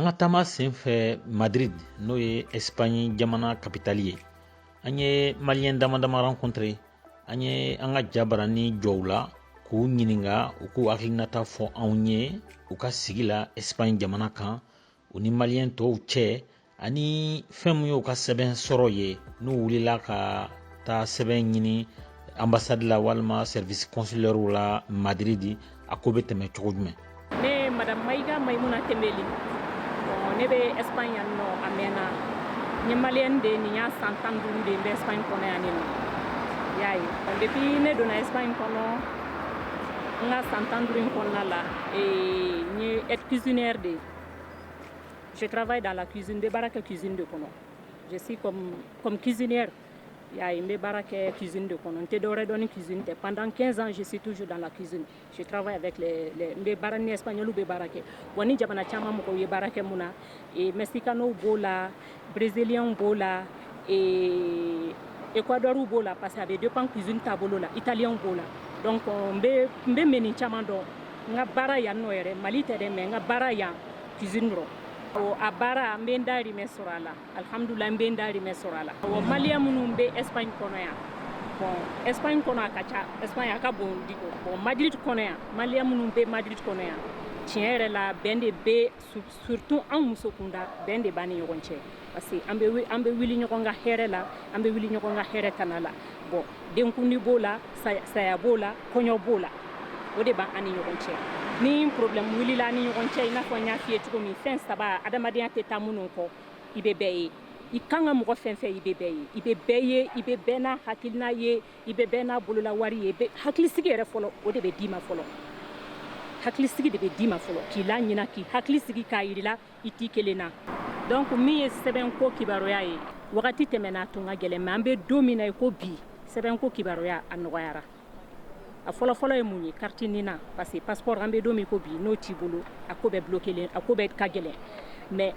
An ka taama senfɛ Madrid n'o ye Espagne jamana capitale ye. An ye maliyɛn dama dama rencontré. An ye an ka jabara ni jɔw la k'u ɲininka u k'u hakilinata fɔ anw ye u ka sigi la Espagne jamana kan u ni maliyɛn tɔw cɛ ani fɛn mun ye u ka sɛbɛn sɔrɔ ye n'u wulila ka taa sɛbɛn ɲini ambassade la walima service consulaire la Madrid a ko bɛ tɛmɛ cogo jumɛn. Ne madame Maïga Maïmouna Tembeli. Ne bɛ Espagne yan nɔ a mɛnna n ye maliyɛn de nin y'a san 15 de n bɛ Espagne kɔnɔ yan nɔ y'a ye depuis ne donna Espagne kɔnɔ n ka san 15 in kɔnɔna la n ye aide cuisinière de je travaille dans la cuisine n bɛ baara kɛ cuisine de kɔnɔ je suis comme cuisinière y'a ye n bɛ baara kɛ cuisine de kɔnɔ n tɛ dɔwɛrɛ dɔn ni cuisine tɛ pendant 15 ans je suis toujours dans la cuisine je travaille avec n bɛ baara ni espagnol bɛ baara kɛ wa ni jamana caman mɔgɔw ye baara kɛ mun na mexicano b'o la brésilien b'o la équadoir b'o la parce que a bɛ dépend cuisine taabolo la italien b'o la donc n bɛ menu caman dɔn n ka baara yan nɔ yɛrɛ Mali tɛ dɛ mais n ka baara yan cuisine dɔrɔn a baara n bɛ n dahirimɛ sɔrɔ a la alhamdulillah n bɛ n dahirimɛ sɔrɔ a la maliyɛn minnu bɛ Espagne kɔnɔ yan bon Espagne kɔnɔ a ka ca Espagne a ka bon bon Madrid kɔnɔ yan maliyɛn minnu bɛ Madrid kɔnɔ yan tiɲɛ yɛrɛ la bɛn de bɛ surtout an muso kunda bɛn de b'an ni ɲɔgɔn cɛ parce que an bɛ wuli ɲɔgɔn ka hɛrɛ la an bɛ wuli ɲɔgɔn ka hɛrɛ tana la bon denkundi b'o la saya b'o la kɔɲɔ b'o la o de b'an ni ɲɔgɔn cɛ ni problème wulila ni ɲɔgɔn cɛ i n'a fɔ n y'a f'i ye cogo min fɛn saba adamadenya tɛ taa minnu kɔ i bɛ bɛɛ ye i kan ka mɔgɔ fɛn fɛn i bɛ bɛɛ ye i bɛ bɛɛ ye i bɛ bɛɛ n'a hakilina ye i bɛ bɛɛ n'a bolola wari ye hakilisigi yɛrɛ fɔlɔ o de bɛ d'i ma fɔlɔ hakilisigi de bɛ d'i ma fɔlɔ k'i la ɲina k'i hakilisigi k'a yirila i t'i kelen na donc min ye sɛbɛnko kibaruya ye wagati tɛmɛna a tun ka gɛlɛn mais an bɛ don min na i ko bi sɛbɛnko kibaruya a nɔgɔyara a fɔlɔfɔlɔ ye mun ye carte nina parce que passeport an bɛ don min ko bi n'o t'i bolo a ko bɛ bloqué a ko bɛ ka gɛlɛn mais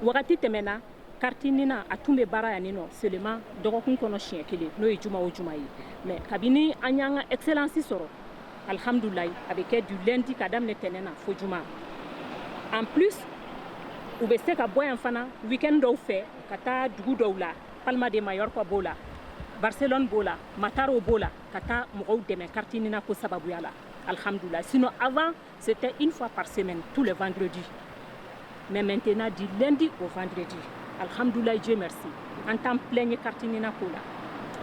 wagati tɛmɛna carte nina a tun bɛ baara yan nɔ seulement dɔgɔkun kɔnɔ siɲɛ kelen n'o ye juma o juma ye mais kabini an y'an ka excellence sɔrɔ alhamdulilayi a bɛ kɛ du lundi ka daminɛ tɛnɛn na fo juma en plus u bɛ se ka bɔ yan fana weekend dɔw fɛ ka taa dugu dɔw la Palma de Mallorca b'o la Barcelone b'o la Mataro b'o la ka taa mɔgɔw dɛmɛ carte nina ko sababuya la alhamdulilayi sinon avant c'était une fois par semaine tous les vendredis mais maintenant du lundi au vendredi alhamdulilayi Dieu merci en temps plein ye carte nina ko la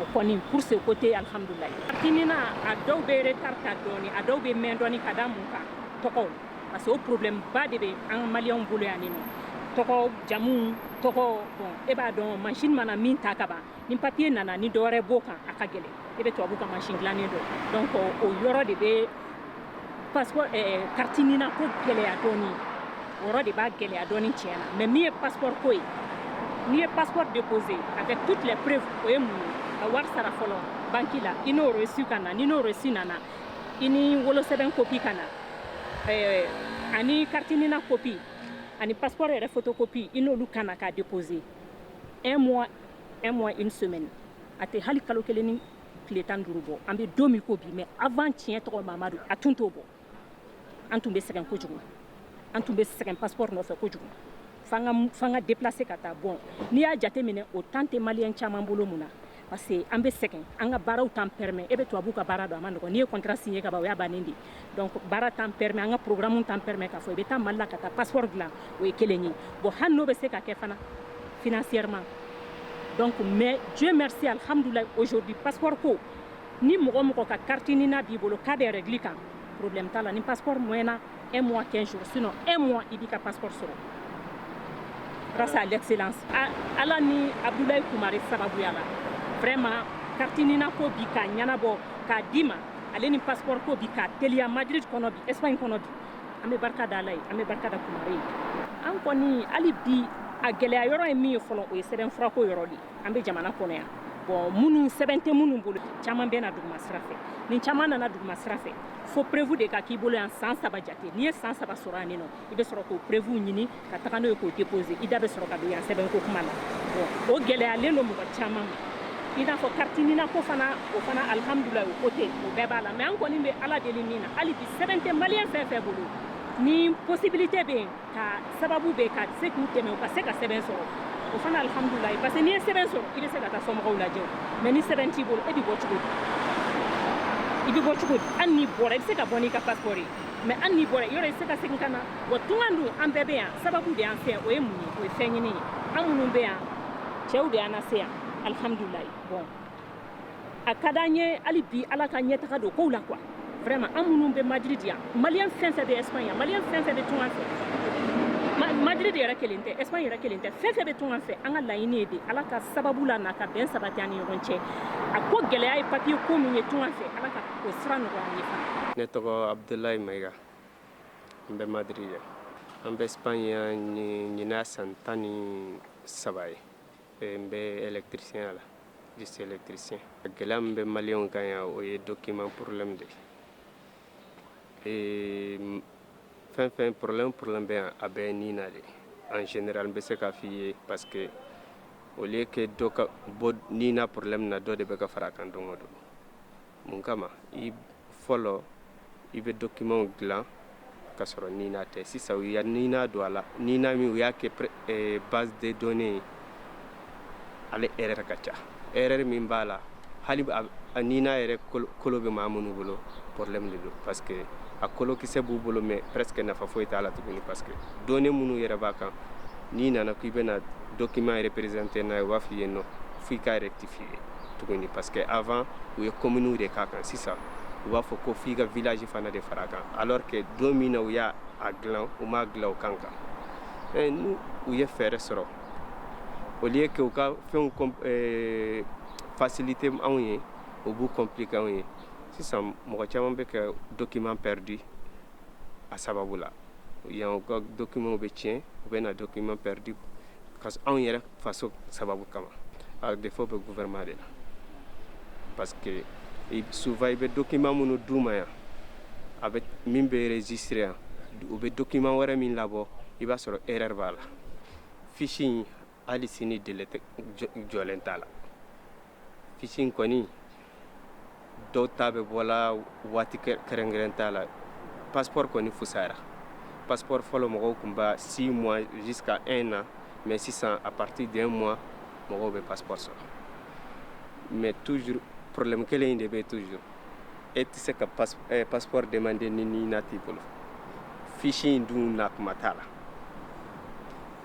o kɔni pour ce côté alhamdulilayi carte nina a dɔw bɛ retard ta dɔɔni a dɔw bɛ mɛn dɔɔni ka da mun kan tɔgɔw parce que o problème ba de bɛ an ka maliyɛnw bolo yan nɔ tɔgɔ jamu tɔgɔ bon e b'a dɔn machine mana min ta ka ban ni papier nana ni dɔwɛrɛ b'o kan a ka gɛlɛn e bɛ tubabu ka machine dilannen dɔn donc o yɔrɔ de bɛ passeport carte nina ko gɛlɛya dɔɔni o yɔrɔ de b'a gɛlɛya dɔɔni tiɲɛ na mais min ye passeport ko ye n'i ye passeport déposé avec toutes les preuves o ye mun ye ka wari sara fɔlɔ banque la i n'o reçu ka na ni n'o reçu nana i ni wolosɛbɛn copie ka na ani carte nina copie ani passeport yɛrɛ photocopie i n'olu ka na k'a déposer un mois une semaine a tɛ hali kalo kelen ni tile 15 bɔ an bɛ don min ko bi mais avant tiɲɛ tɔgɔ Mamadu a tun t'o bɔ an tun bɛ sɛgɛn kojugu an tun bɛ sɛgɛn passeport nɔfɛ kojugu f'an ka déplacer ka taa bon n'i y'a jateminɛ o temps tɛ maliyɛn caman bolo mun na parce que an bɛ sɛgɛn an ka baaraw temps permet e bɛ tubabu ka baara dɔn a ma nɔgɔn n'i ye contrat signé ka ban o y'a bannen de donc baara temps permet an ka programme temps permet k'a fɔ i bɛ taa Mali la ka taa passeport dilan o ye kelen ye bon hali n'o bɛ se ka kɛ fana financièrement donc mais Dieu merci alhamdulilayi aujourd'hui passeport ko ni mɔgɔ mɔgɔ ka carte nina b'i bolo k'a bɛ régler kan problème t'a la ni passeport moyenna 1 mois 15 jours sinon 1 mois i b'i ka passeport sɔrɔ grâce à l'excellence ala ni Abdoulaye Kumare sababuya la vraiment carte nina ko bi k'a ɲɛnabɔ k'a d'i ma ale ni passeport ko bi k'a teliya Madrid kɔnɔ bi Espagne kɔnɔ bi an bɛ barika da ala ye an bɛ barika da Kumare ye an kɔni hali bi a gɛlɛya yɔrɔ ye min ye fɔlɔ o ye sɛbɛnfurako yɔrɔ de an bɛ jamana kɔnɔ yan bon minnu sɛbɛn tɛ minnu bolo caman bɛ na duguma sira fɛ ni caman nana duguma sira fɛ fo preuve de ka k'i bolo yan san 3 jate n'i ye san 3 sɔrɔ yan nɔ i bɛ sɔrɔ k'o preuve ɲini ka taga n'o ye k'o déposer i da bɛ sɔrɔ ka don yan sɛbɛnko kuma la bon o gɛlɛyalen don mɔgɔ caman ma i n'a fɔ carte nina ko fana o fana alhamdulilayi o côté o bɛɛ b'a la mais an kɔni bɛ ala deli min na hali bi sɛbɛn tɛ maliyɛn fɛn fɛn bolo ni possibilité bɛ yen ka sababu bɛ ka se k'u dɛmɛ u ka se ka sɛbɛn sɔrɔ o fana alhamdulilayi parce que n'i ye sɛbɛn sɔrɔ i bɛ se ka taa somɔgɔw lajɛ mais ni sɛbɛn t'i bolo e bɛ bɔ cogo di hali n'i bɔra i bɛ se ka bɔ n'i ka passeport ye mais hali n'i bɔra yɔrɔ i bɛ se ka segin ka na wa tunga dun an bɛɛ bɛ yan sababu de y'an fɛ yan o ye mun ye o ye fɛn ɲini ye an minnu bɛ yan cɛw de y'an lase yan alhamdulilayi bon a ka d'an ye hali bi ala ka ɲɛtaga don kow la quoi vraiment an minnu bɛ Madrid yan maliyɛn fɛn fɛn bɛ Espagne yan maliyɛn fɛn fɛn bɛ tunga fɛ Madrid yɛrɛ kelen tɛ Espagne yɛrɛ kelen tɛ fɛn fɛn bɛ tunga fɛ an ka laɲini ye de ala ka sababu la n'a ka bɛn sabati an ni ɲɔgɔn cɛ a ko gɛlɛya ye papier ko min ye tunga fɛ ala ka o sira nɔgɔya an ye fana. Ne tɔgɔ Abdulayi Mayiga n bɛ Madrid yan an bɛ Espagne yan ɲinan san 13 ye n bɛ électricien la je suis électricien gɛlɛya min bɛ maliyɛnw kan yan o ye document problème de ye fɛn fɛn problème bɛ yan a bɛɛ ni na de en général n bɛ se k'a f'i ye parce que au lieu que dɔ ka bɔ ni na problème na dɔ de bɛ ka fara a kan don o don mun kama fɔlɔ i bɛ document dilan ka sɔrɔ ni na tɛ sisan u ya ni na don a la ni na min u y'a kɛ base de données ye ale erreur ka ca erreur min b'a la hali a ni na yɛrɛ kolo bɛ maa minnu bolo problème de don parce que a kolokisɛ b'u bolo mais presque nafa foyi t'a la tuguni parce que données minnu yɛrɛ b'a kan n'i nana k'i bɛna document représenter n'a ye u b'a f'i ye non f'i ka rectifier tuguni parce que avant u ye communes de k'a kan sisan u b'a fɔ ko f'i ka village fana de fara kan alors que don min na u y'a dilan u m'a dilan o kan kan n'u u ye fɛɛrɛ sɔrɔ au lieu que u ka fɛnw facilité anw ye u b'u compliquer anw ye sisan mɔgɔ caman bɛ kɛ document perdu a sababu la yan u ka document bɛ tiɲɛ u bɛ na document perdu anw yɛrɛ faso sababu kama a défaut bɛ gouvernement de la parce que souvent i bɛ document minnu d'u ma yan a bɛ min bɛ registré yan u bɛ document wɛrɛ min labɔ i b'a sɔrɔ erreur b'a la fiche in hali sini délai jɔlen t'a la fiche in kɔni dɔw ta bɛ bɔla waati kɛrɛnkɛrɛn t'a la passeport kɔni fusara passeport fɔlɔ mɔgɔw tun b'a 6 mois jusqu'à 1 an mais sisan à partir d'1 mois mɔgɔw bɛ passeport sɔrɔ mais toujours problème kelen in de bɛ toujours e tɛ se ka passeport demander ni na t'i bolo fiche in dun na kuma t'a la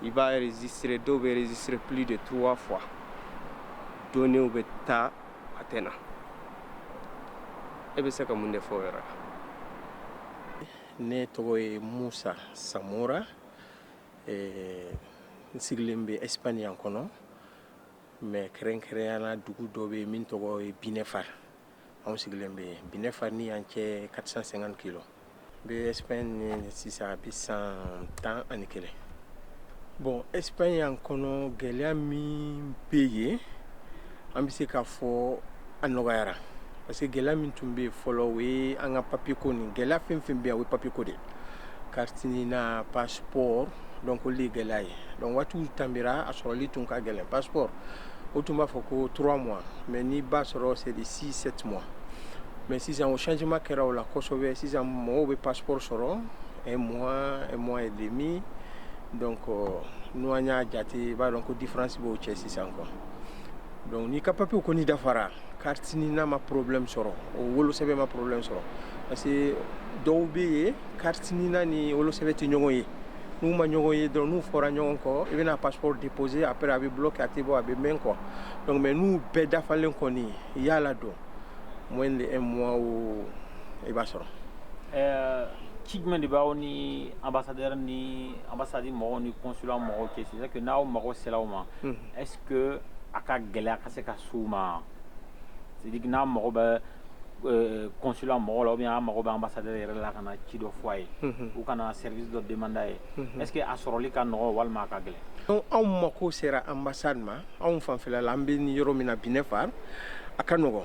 i b'a enregistrer dɔw bɛ enregistrer plus de 3 fois données bɛ taa a tɛ na e bɛ se ka mun de fɔ o yɔrɔ la. Ne tɔgɔ ye Musa Samora n sigilen bɛ Espagne yan kɔnɔ mais kɛrɛnkɛrɛnyala dugu dɔ bɛ min tɔgɔ ye Binefar anw sigilen bɛ Binefar ni yan cɛ 450 kilo n bɛ Espagne sisan a bɛ san 11 bon Espagne yan kɔnɔ gɛlɛya min bɛ yen an bɛ se k'a fɔ a nɔgɔyara parce que gɛlɛya min tun bɛ fɔlɔ o ye an ka papier ko nin gɛlɛya fɛn fɛn bɛ yan o ye papier ko de carte na passeport donc olu de ye gɛlɛya ye donc waatiw tanbira a sɔrɔli tun ka gɛlɛn passeport o tun b'a fɔ ko 3 mois mais n'i b'a sɔrɔ c'est de 6-7 mois mais sisan o changement kɛra o la kosɛbɛ sisan mɔgɔw bɛ passeport sɔrɔ 1 mois et demi donc n'u an y'a jate i b'a dɔn ko différence b'o cɛ sisan quoi donc n'i ka papier kɔni dafara carte n'a ma problème sɔrɔ o wolosɛbɛn ma problème sɔrɔ parce que dɔw bɛ yen carte na ni wolosɛbɛn tɛ ɲɔgɔn ye n'u ma ɲɔgɔn ye dɔrɔn n'u fɔra ɲɔgɔn kɔ i bɛna passeport déposer après a bɛ bloquer a tɛ bɔ a bɛ mɛn quoi donc mais n'u bɛɛ dafalen kɔni i y'a ladon moins de 1 mois o i b'a sɔrɔ. ci jumɛn de b'aw ni ambassadeur ni ambassade mɔgɔw ni consulat mɔgɔw cɛ c'est que n'aw mago sera o ma est-ce que a ka gɛlɛya ka se ka s'u ma c'est-à-dire n'a mago bɛ consulat mɔgɔw la ou bien a mago bɛ ambassadeur yɛrɛ la ka na ci dɔ fɔ a ye u kana service dɔ demander a ye est-ce que a sɔrɔli ka nɔgɔ walima a ka gɛlɛn. anw mako sera ambassade ma anw fanfɛla la an bɛ ni yɔrɔ min na Binefar a ka nɔgɔ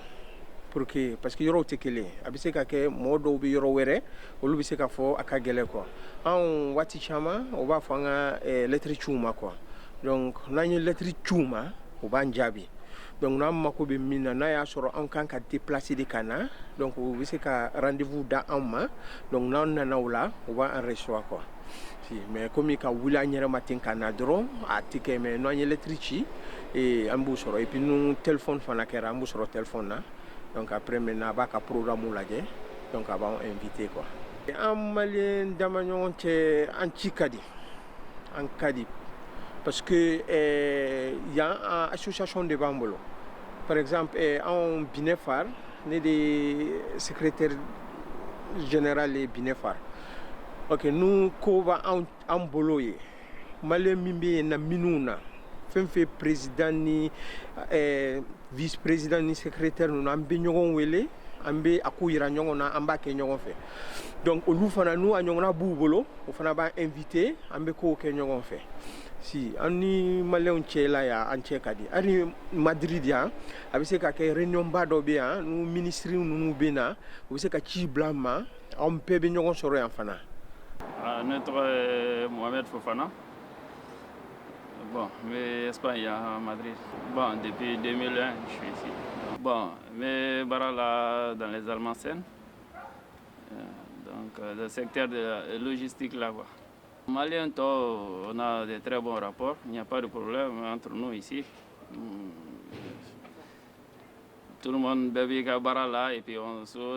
pour que parce que yɔrɔw tɛ kelen a bɛ se ka kɛ mɔgɔ dɔw bɛ yɔrɔ wɛrɛ olu bɛ se ka fɔ a ka gɛlɛn quoi anw waati caman o b'a fɔ an ka lettre ciw ma quoi donc n'an ye lettre ciw ma o b'an jaabi donc n'an mako bɛ min na n'a y'a sɔrɔ an kan ka déplacer de ka na donc u bɛ se ka rendez-vous da an ma donc n'an nana o la u b'an recevoir quoi mais comme ka wuli an yɛrɛ ma ten ka na dɔrɔn a tɛ kɛ mais n'an ye lettre ci an b'u sɔrɔ et puis ni téléphone fana kɛra an b'u sɔrɔ téléphone na donc après maintenant a b'a ka programme lajɛ donc a b'an invité quoi. an maliyɛn dama ɲɔgɔn cɛ an ci ka di an ka di parce que y a une association de b'an bolo par exemple en Binefar ne de secrétaire général de Binefar ok nous ko ba an bolo ye maliyɛn min bɛ yen na minnu na fɛn fɛn président ni vice président ni secrétaire ninnu an bɛ ɲɔgɔn wele an bɛ a ko yira ɲɔgɔn na an b'a kɛ ɲɔgɔn fɛ donc olu fana n'u a ɲɔgɔnna b'u bolo o fana b'an invité an bɛ kow kɛ ɲɔgɔn fɛ si an ni maliyɛnw cɛla yan an cɛ ka di hali Madrid yan a bɛ se ka kɛ réunion ba dɔ bɛ yan n'u ministres ninnu bɛ na u bɛ se ka ci bila an ma an bɛɛ bɛ ɲɔgɔn sɔrɔ yan fana. Ne tɔgɔ ye Mohamed Fofana. Bon, mais Espagne à Madrid. Bon, depuis 2001, je suis ici. Bon, mais Barala dans les Almacennes. Donc, le secteur de la logistique là-bas. Malien, on a de très bons rapports. Il n'y a pas de problème entre nous ici. Tout le monde bébé Barala et puis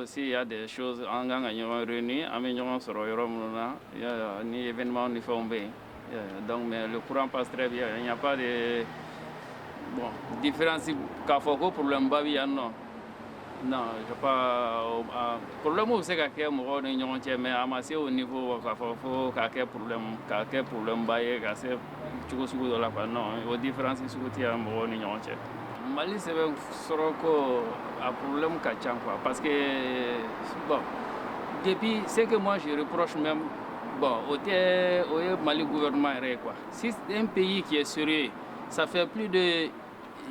s'il y a des choses en gang à réunir, à Mignon sur il y a un événement au fond B. Donc, mais le courant passe très bien. Il n'y a pas de différence. Problème non. Non, je pas. Problème c'est qu'il y a mais amassé au niveau problème non, aux différences Mali c'est un problème parce que bon, depuis ce que moi je reproche même. Bon, au Mali gouvernement quoi. Si c'est un pays qui est sérieux, ça fait plus de,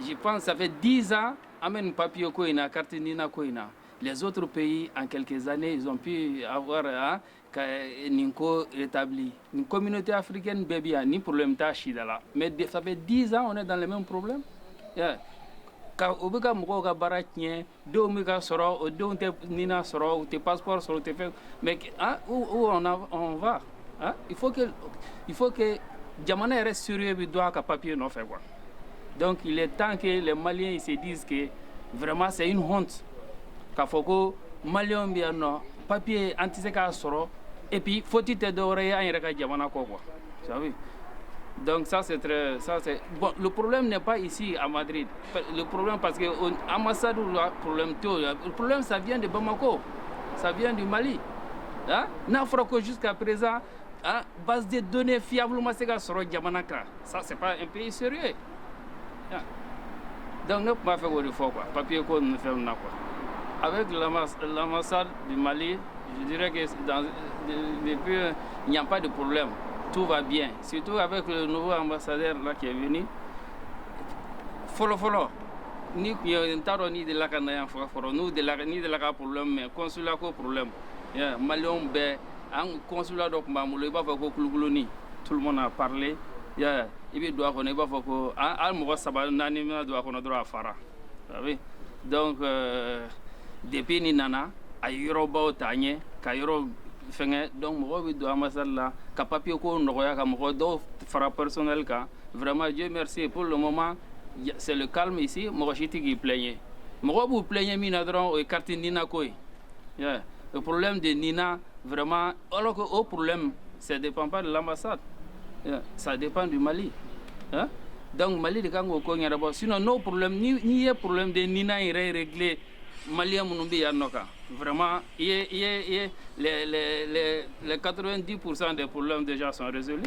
je pense, ça fait 10 ans, amène papier koina, carte nina koina. Les autres pays, en quelques années, ils ont pu avoir Ninko rétabli. Une communauté africaine, bébé, ni problème là. Mais ça fait 10 ans, on est dans le même problème. Quand on veut que baratien, deux méga soro, deux nina soro, tes passeports soro, tes faits. Mais où on va? Hein? Il faut que Djamana reste sérieux, il doit qu'à papier non faire quoi. Donc il est temps que les Maliens ils se disent que vraiment c'est une honte. Qu'il faut que les Maliens bien non papier anti-séca soro et puis faut-il te donner un regard Djamana quoi. Vous savez? Donc ça c'est très, bon. Le problème n'est pas ici à Madrid. Le problème parce que l'ambassade le problème ça vient de Bamako, ça vient du Mali. Hein? N'afroko jusqu'à présent, hein? Base de données fiablement c'est sur Djamanaka. Ça c'est pas un pays sérieux. Hein? Donc nous pas faire le faux quoi. Papier qu'on ne fait pas quoi. Avec l'ambassade du Mali, je dirais que depuis il n'y a pas de problème. Tout va bien, surtout avec le nouveau ambassadeur là qui est venu. Follow. Ni ni de la canaya follow, nous de la problème, mais consulat ko problème. Malion be, un consulat donc mamoule ba ko kuluguloni. Tout le monde a parlé. Et puis doit qu'on pas ko al mo sabal nani na doit qu'on droit à fara. Vous savez? Donc depuis ni nana ayoro ba otanye, kayoro donc moi je dois là papier ko noya ka mo do fara personnel ka vraiment Dieu merci pour le moment c'est le calme ici moi je qui plaignait moi vous plaignez mina dron au carte nina koy le problème de Nina vraiment alors que au problème ça dépend pas de l'ambassade ça dépend du Mali donc Mali de kango ko ngara bo sinon nos problèmes ni problème de Nina est réglé Malien Mounoubi Yanoka. Vraiment, les 90% des problèmes déjà sont résolus.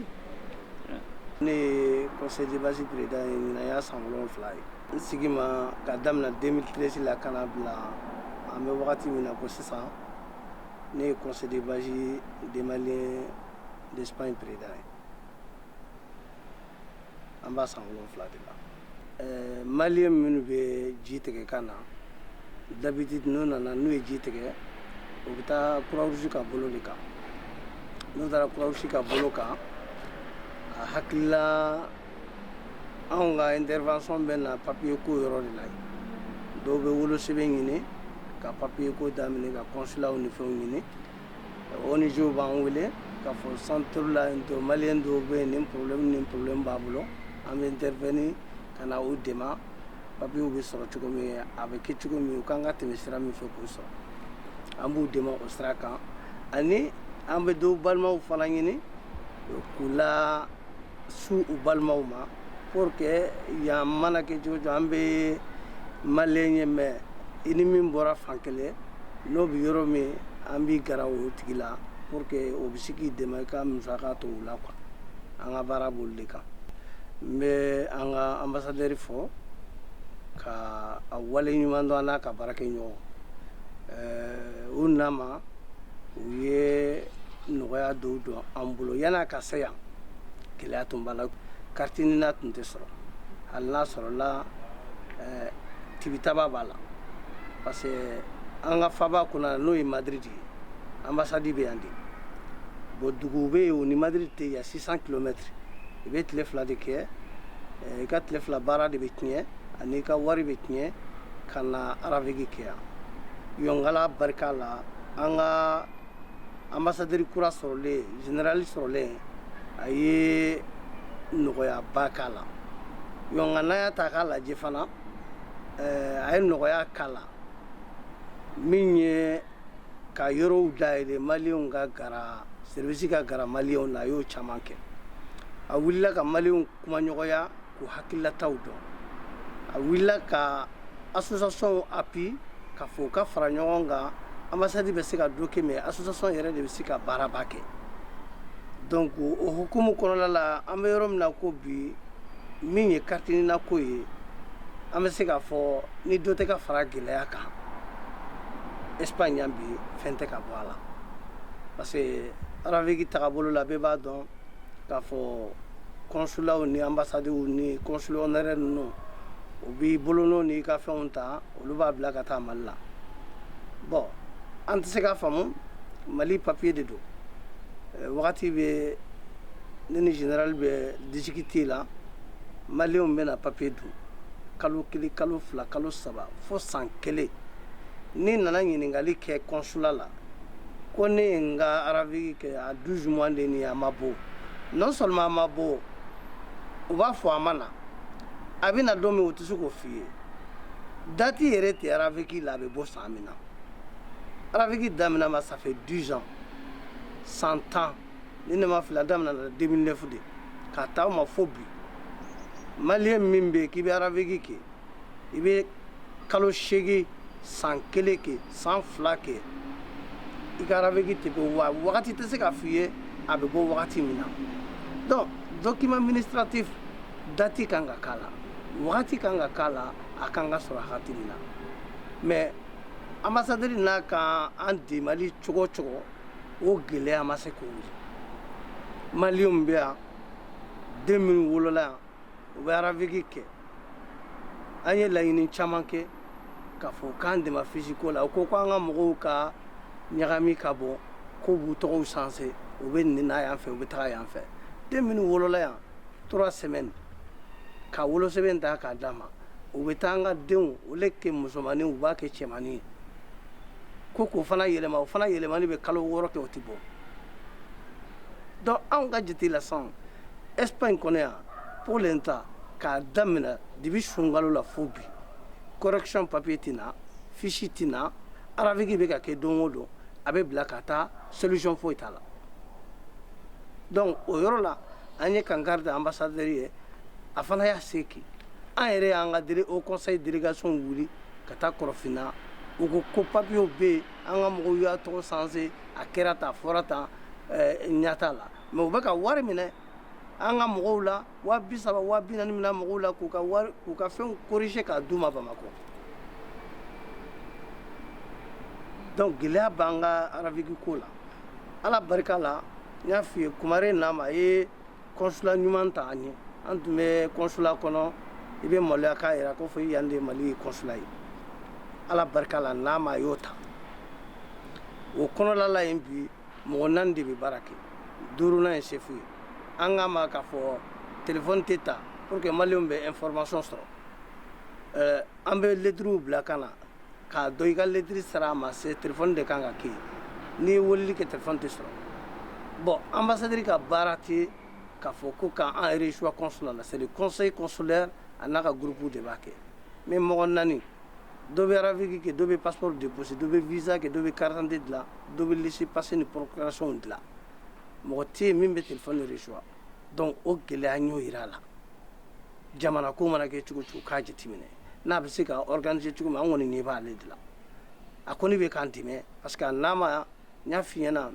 Le conseil de base président Naya Sanglon Fly. Sigima, Kadam, 2013, la Canabla, à Mewati Minakosa, le conseil de base des Maliens d'Espagne président. Ambassadeur Fly. Malien Mounoubi Jiteke Kana. D'habitude nous n'avons pas on va croire ka bolo le kan nous allons croire ka bolo kan hakila anw ka intervention bɛ na papier ko yɔrɔ de la dɔw bɛ wolosɛbɛn ɲini ka papier ko daminɛ ka consulat ni fɛnw ɲini ONG b'an wele k'a fɔ centre la maliyɛn dɔw bɛ yen nin problème b'a bolo an bɛ intervenir ka na u dɛmɛ papier bɛ sɔrɔ cogo min a bɛ kɛ cogo min u kan ka tɛmɛ sira min fɛ k'o sɔrɔ an b'u dɛmɛ o sira kan ani an bɛ dɔw balimaw fana ɲini k'u la su u balimaw ma pour que yan mana kɛ cogo cogo an bɛ maliyɛn ye mais i ni min bɔra fan kelen n'o bɛ yɔrɔ min an b'i gara o tigi la pour que o bɛ se k'i dɛmɛ i ka musaka to o la quoi an ka baara b'olu de kan n bɛ an ka ambassadeur fɔ ka a wale ɲuman dɔn an n'a ka baarakɛ ɲɔgɔn u nama u ye nɔgɔya dɔw dɔn an bolo yan'a ka se yan gɛlɛya tun b'a la carte ɲini tun tɛ sɔrɔ hali n'a sɔrɔla tibitaba b'a la parce que an ka faba kɔnɔ n'o ye Madrid ye ambassade bɛ yan de bon dugu bɛ yen o ni Madrid tɛ yen 600 km i bɛ tile 2 de kɛ i ka tile 2 baara de bɛ tiɲɛ ani i ka wari bɛ tiɲɛ ka na aravegi kɛ yan yɔngala barika la an ka ambassadeur kura sɔrɔlen général sɔrɔlen a ye nɔgɔyaba k'a la yɔnga n'a y'a ta k'a lajɛ fana a ye nɔgɔya k'a la min ye ka yɔrɔw dayɛlɛ maliyɛnw ka gara service ka gara maliyɛnw na a y'o caman kɛ a wulila ka maliyɛnw kumaɲɔgɔnya k'u hakililataw dɔn a wulila ka association appui ka fɔ u ka fara ɲɔgɔn kan ambassade bɛ se ka dɔ kɛ mais association yɛrɛ de bɛ se ka baaraba kɛ donc o hukumu kɔnɔna la an bɛ yɔrɔ min na ko bi min ye carte ɲinina ko ye an bɛ se k'a fɔ ni dɔ tɛ ka fara gɛlɛya kan Espagne yan bi fɛn tɛ ka bɔ a la parce que aravegi tagabolo la bɛɛ b'a dɔn k'a fɔ consulaw ni ambassadew ni consul honoraire ninnu u b'i bolonɔ n'i ka fɛnw ta olu b'a bila ka taa Mali la bon an tɛ se k'a faamu Mali papier de don wagati bɛ ne ni général bɛ discuter la maliyɛnw bɛna papier dun kalo 1 kalo 2 kalo 3 fo san 1 ni nana ɲininkali kɛ consulat la ko ne ye n ka aravegi kɛ a 12 mois de ni a ma bɔ non seulement a ma bɔ u b'a fɔ a ma na a bɛ na don min u tɛ se k'o f'i ye date yɛrɛ tɛ aravegi la a bɛ bɔ san min na aravegi daminɛ ma ça fait 10 ans 100 ans ni ne ma fila daminɛ na 2009 de k'a taa ma fo bi maliyɛn min bɛ yen k'i bɛ aravegi kɛ i bɛ kalo 8 san 1 kɛ san 2 kɛ i ka aravegi tɛ bɔ wa wagati tɛ se ka f'i ye a bɛ bɔ wagati min na donc document administratif date kan ka k'a la wagati kan ka k'a la a kan ka sɔrɔ wagati min na mais ambassadeur n'a ka an dɛmɛli cogo cogo o gɛlɛya ma se k'o wuli maliyɛnw bɛ yan den minnu wolola yan u bɛ aravegi kɛ an ye laɲini caman kɛ k'a fɔ k'an dɛmɛ fisiko la u ko k'an ka mɔgɔw ka ɲagami ka bɔ k'u b'u tɔgɔw sanse u bɛ nin na yan fɛ u bɛ taga yan fɛ den minnu wolola yan 3 semaines ka wolosɛbɛn ta k'a d'a ma u bɛ taa an ka denw olu kɛ musomanin u b'a kɛ cɛmanin ko k'o fana yɛlɛma o fana yɛlɛmani bɛ kalo 6 kɛ o tɛ bɔ donc anw ka jate la sisan Espagne kɔnɔ yan pour l'instant k'a daminɛ depuis sunkalo la fo bi correction papier tɛ na fiche tɛ na aravegi bɛ ka kɛ don o don a bɛ bila ka taa solution foyi t'a la donc o yɔrɔ la an ye kankari da ambassadeur ye a fana y'a se kɛ an yɛrɛ y'an ka au conseil délégation wuli ka taa kɔrɔfinna u ko papiyew bɛ yen an ka mɔgɔw y'a tɔgɔ sanse a kɛra tan a fɔra tan ɲɛ t'a la mais u bɛ ka wari minɛ an ka mɔgɔw la 30,000 40,000 minɛ mɔgɔw la k'u ka fɛnw corriger k'a d'u ma Bamakɔ donc gɛlɛya b'an ka aravegi ko la ala barika la n y'a f'i ye kumare nama a ye consulat ɲuman ta an ye an tun bɛ consulat kɔnɔ i bɛ maloya k'a yɛrɛ ko fɔ i yan de Mali ye consulat ye ala barika la nama a y'o ta o kɔnɔla la yen bi mɔgɔ 4 de bɛ baara kɛ 5nan ye chef ye an k'a ma k'a fɔ téléphone tɛ ta pour que malienw bɛ information sɔrɔ an bɛ lettres bila kan na k'a dɔn i ka lettre sera a ma se téléphone de kan ka kɛ n'i ye weleli kɛ téléphone tɛ sɔrɔ bon ambassadeur ka baara tɛ k'a fɔ ko k'an reçoit consulat la c'est le conseil consulaire a n'a ka groupe de b'a kɛ mais mɔgɔ naani dɔ bɛ ravigi kɛ dɔ bɛ passeport déposé dɔ bɛ visa kɛ dɔ bɛ carte d'identité dilan dɔ bɛ laissez passer ni procuration dilan mɔgɔ tɛ yen min bɛ téléphone reçoit donc o gɛlɛya n y'o yira a la jamana ko mana kɛ cogo cogo k'a jateminɛ n'a bɛ se ka organiser cogo min an kɔni ɲɛ b'ale de la a kɔni bɛ k'an dɛmɛ parce que n'a ma n y'a f'i ɲɛna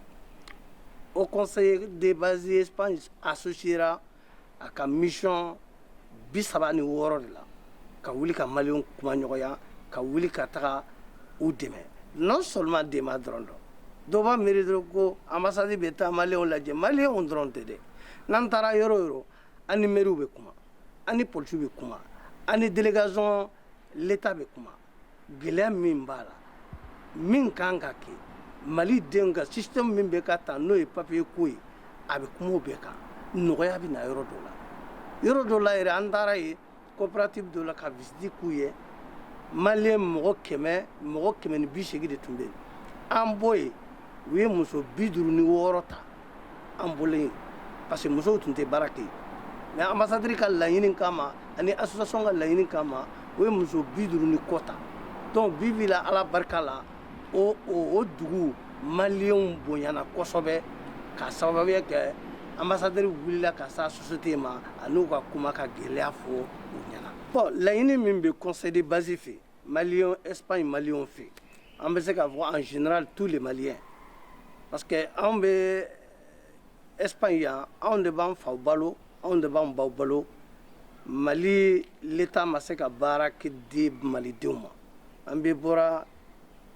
au conseil de base Espagne associera a ka mission 36 de la ka wuli ka malienw kumaɲɔgɔnya ka wuli ka taga u dɛmɛ non seulement dɛmɛ dɔrɔn dɔw b'a miiri dɔrɔn ko ambassade bɛ taa malienw lajɛ malienw dɔrɔn tɛ dɛ n'an taara yɔrɔ o yɔrɔ an ni maires bɛ kuma an ni policiers bɛ kuma an ni délégation l'état bɛ kuma gɛlɛya min b'a la min kan ka kɛ mali denw ka système min bɛ ka ta n'o ye papier ko ye a bɛ kuma o bɛɛ kan nɔgɔya bɛ na yɔrɔ dɔw la yɛrɛ an taara ye coopérative dɔ la ka visite k'u ye malien mɔgɔ 180 de tun bɛ yen an bɔ yen u ye muso 56 ta an bɔlen yen parce que musow tun tɛ baara kɛ mais ambassadeur ka laɲini kama ani association ka laɲini kama u ye muso 50 kɔ ta donc bibi la ala barika la o dugu malienw bonyana kosɛbɛ ka sababuya kɛ ambassadeur wulila ka sa société ma an'u ka kuma ka gɛlɛya fɔ u ɲɛna bon laɲini min bɛ conseil de base fɛ malien Espagne malienw fɛ an bɛ se k'a fɔ en général tous les maliens parce que anw bɛ Espagne yan anw de b'an faw balo anw de b'an baw balo Mali l'état ma se ka baara kɛ di malidenw ma an bɛ bɔra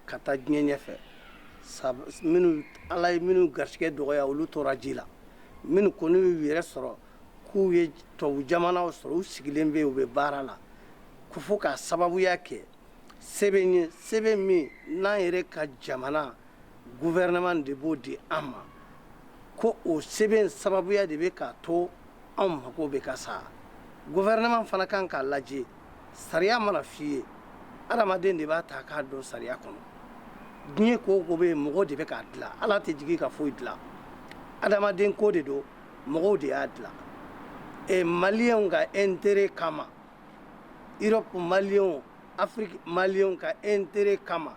ka taa diɲɛ ɲɛfɛ minnu ala ye minnu garisɛgɛ dɔgɔya olu tora ji la minnu kɔni y'u yɛrɛ sɔrɔ k'u ye tubabu jamanaw sɔrɔ u sigilen bɛ yen u bɛ baara la ko fo k'a sababuya kɛ sɛbɛn ye sɛbɛn min n'an yɛrɛ ka jamana gouvernement de b'o di an ma ko o sɛbɛn sababuya de bɛ k'a to anw mako bɛ ka sa gouvernement fana kan k'a lajɛ sariya mana f'i ye adamaden de b'a ta k'a dɔn sariya kɔnɔ diɲɛ ko o ko bɛ yen mɔgɔ de bɛ k'a dilan ala tɛ jigin ka foyi dilan adamaden ko de don mɔgɔw de y'a dilan malienw ka intérêt kama Europe malienw Afrique malienw ka intérêt kama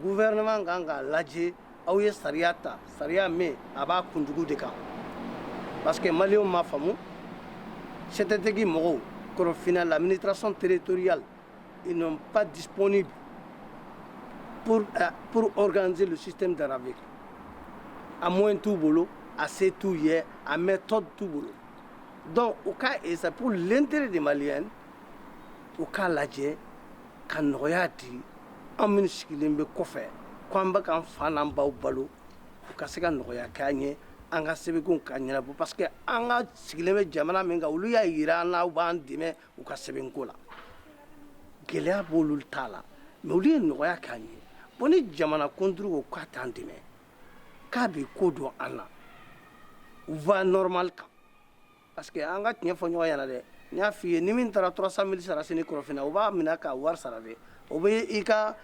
gouvernement kan k'a lajɛ aw ye sariya ta sariya min a b'a kunjugu de kan parce que malienw m'a faamu sɛtɛtigi mɔgɔw kɔrɔfinna l'administration territoriale ils n'ont pas disponible pour organiser le système d'Arabique. À moins tout boulot, assez tout hier, à méthode tout boulot. Donc, au cas, et c'est pour l'intérêt des Maliens, au cas là, quand nous avons un ministre qui l'a fait, quand on a fait un balo, au cas où nous avons gagné, on a fait un gagné parce que on a signé jamana menga ulu ya irana uban dime au cas où gɛlɛya b'olu ta la mais olu ye nɔgɔya k'an ye bon ni jamana kuntigi ko k'a t'an dɛmɛ k'a bɛ ko dɔn an na voie normale kan parce que an ka tiɲɛ fɔ ɲɔgɔn ɲɛna dɛ n y'a f'i ye ni min taara 300 000 sara sini kɔrɔfinna o b'a minɛ k'a wari sara dɛ o bɛ i ka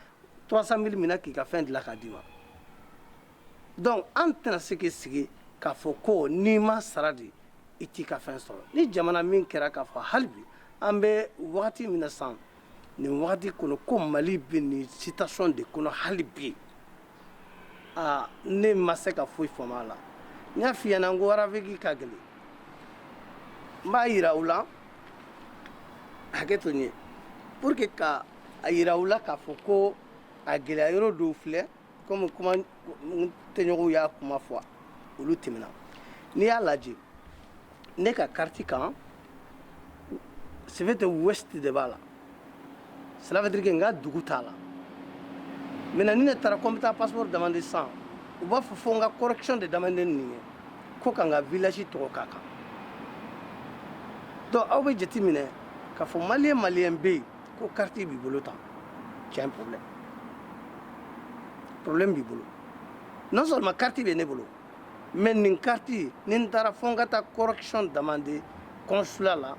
300 000 minɛ k'i ka fɛn dilan k'a d'i ma donc an tɛna se k'i sigi k'a fɔ ko n'i ma sara de i t'i ka fɛn sɔrɔ ni jamana min kɛra k'a fɔ hali bi an bɛ wagati min na sisan nin wagati kɔnɔ ko mali bɛ nin situation de kɔnɔ hali bi ne ma se ka foyi faamu a la n y'a f'i ɲɛna n ko araveki ka gɛlɛn n b'a yira u la hakɛ to n ye pour que ka a yira u la k'a fɔ ko a gɛlɛya yɔrɔ dɔw filɛ comme kuma n tɛɲɔgɔnw y'a kuma fɔ olu tɛmɛna n'i y'a lajɛ ne ka carte kan sɛbɛn ouest de b'a la cela veut dire que nga dugu t'a la maintenant ni ne taara ko n bɛ taa passeport demander sisan u b'a fɔ fo n ka correction de demander nin ye ko ka n ka village tɔgɔ k'a kan donc aw bɛ jate minɛ k'a fɔ malien bɛ yen ko carte b'i bolo tan c'est un problème b'i bolo non seulement carte bɛ ne bolo mais nin carte ni n taara fo n ka taa correction demander consulat la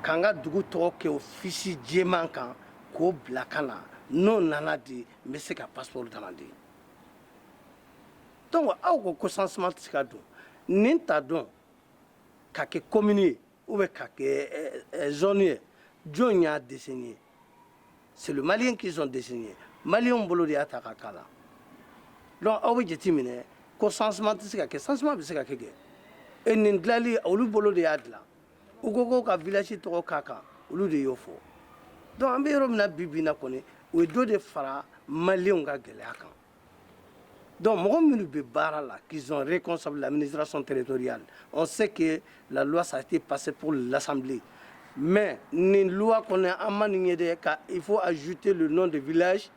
k'an ka dugu tɔgɔ kɛ o fisi jɛman kan k'o bila ka na n'o nana di n bɛ se ka passeport dama di donc aw ko changement tɛ se ka don nin t'a dɔn ka kɛ commune ye ou bien ka kɛ zone ye jɔn y'a désigné c'est le malien qu'ils ont désigné malien bolo de y'a ta ka k'a la donc aw bɛ jate minɛ ko changement tɛ se ka kɛ changement bɛ se ka kɛ kɛ et nin dilanli olu bolo de y'a dilan u ko ko ka village tɔgɔ k'a kan olu de y'o fɔ donc an bɛ yɔrɔ min na bi bi in na kɔni o ye dɔ de fara maliyɛnw ka gɛlɛya kan donc mɔgɔ minnu bɛ baara la qu'ils ont responsable l'administration territoriale on sait que la loi ça a été passée pour l'assemblée mais nin loi kɔni an ma nin ye dɛ ka il faut ajouter le nom de village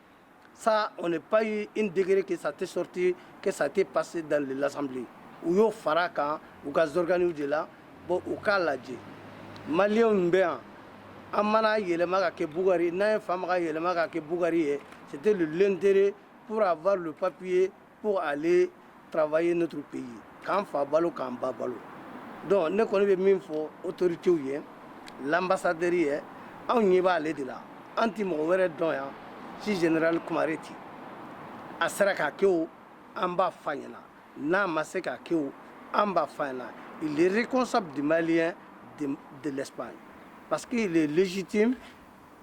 ça on n'est pas eu une degré que ça t'est sorti que ça t'est passé dans l'assemblée u y'o fara kan u ka organiser de la bon u k'a lajɛ maliyɛnw bɛ yan an mana yɛlɛma ka kɛ bugari n'an ye fama ka yɛlɛma ka kɛ bugari ye c'était l'intérêt pour avoir le papier pour aller travailler notre pays k'an fa balo k'an ba balo donc ne kɔni bɛ min fɔ autorités ye l'ambassadeur ye anw ɲɛ b'ale de la an tɛ mɔgɔ wɛrɛ dɔn yan si général Kumare tɛ a sera k'a kɛ o an b'a f'a ɲɛna n'a ma se k'a kɛ o an b'a f'a ɲɛna il est responsable du Malien de l'Espagne parce qu'il est légitime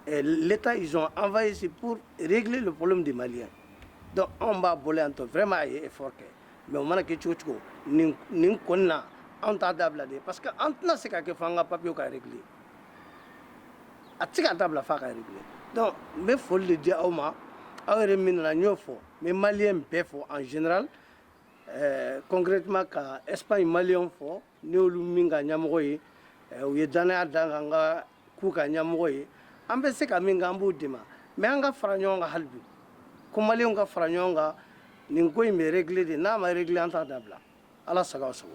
et l'État ils ont envoyé ici pour régler le problème des Maliens donc on b'a bolé en tout vraiment a ye effort kɛ mais o mana kɛ cogo cogo nin kɔni na an t'a dabila de parce que an tɛna se ka kɛ fɔ an ka papier ka régler a tɛ se ka dabila f'a ka régler donc n bɛ foli de di aw ma aw yɛrɛ min nana n y'o fɔ n bɛ Malien bɛɛ fɔ en général concrètement ka Espagne Malien fɔ ne y'olu min ka ɲɛmɔgɔ ye u ye danaya da kan ka k'u ka ɲɛmɔgɔ ye an bɛ se ka min kɛ an b'o dɛmɛ mais an ka fara ɲɔgɔn kan hali bi ko maliyɛnw ka fara ɲɔgɔn kan nin ko in bɛ régler de n'a ma régler an t'a dabila ala sago aw sago